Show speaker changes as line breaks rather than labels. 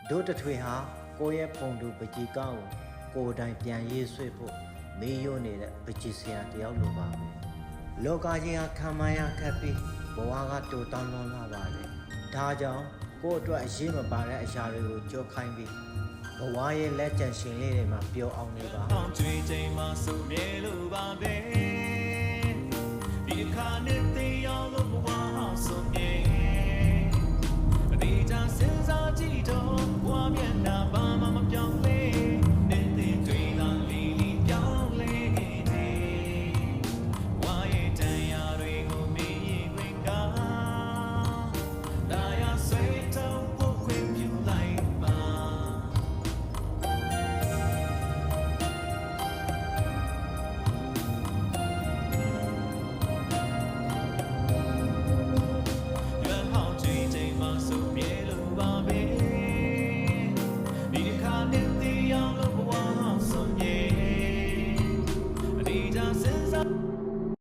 ဒို့တထွေဟာကိုယ့်ရဲ့ပုံတူပကြီးကောင်းကိုကိုယ်တိုင်ပြန်ရေးဆွဲဖို့မေးရိုးနေတဲ့ပကြီးဆရာတယောက်လိုပါပဲလောကကြီးဟာခံမရခက်ပြီးဘဝကတူတောင်းလွန်လာပါတယ်ဒါကြောင့်ကိုယ့်အတွက်အရေးမပါတဲ့အရာတွေကိုကြောက်ခိုင်းပြီးဘဝရဲ့လက်ကျန်ရှင်လေးတွေမှာပျော်အောင်နေပါ
အောင်ကြွေးချိန်မှာဆိုမြဲလို့ပါပဲဒီခါနဲ့တေးအောင်လို့ဘဝအောင်ဆိုမြဲအတေးချစဉ်းစားကြည့်တော့ဘဝမျက်နှာဘာမှမပြောင်းလဲနေတဲ့တွေ့တာလီလီပြောင်းလဲခဲ့တယ်ဝါရဲ့တန်ရာတွေကိုမေးရင်ခွင့်ကဒါရဆွေးထုံးဖို့ခွင့်ပြုလိုက်ပါဆိုမြဲလို့ပါပဲဒီခါနဲ့တေးအောင်လို့ဘဝအောင်ဆိုမြဲအဒီကြစဉ်းစား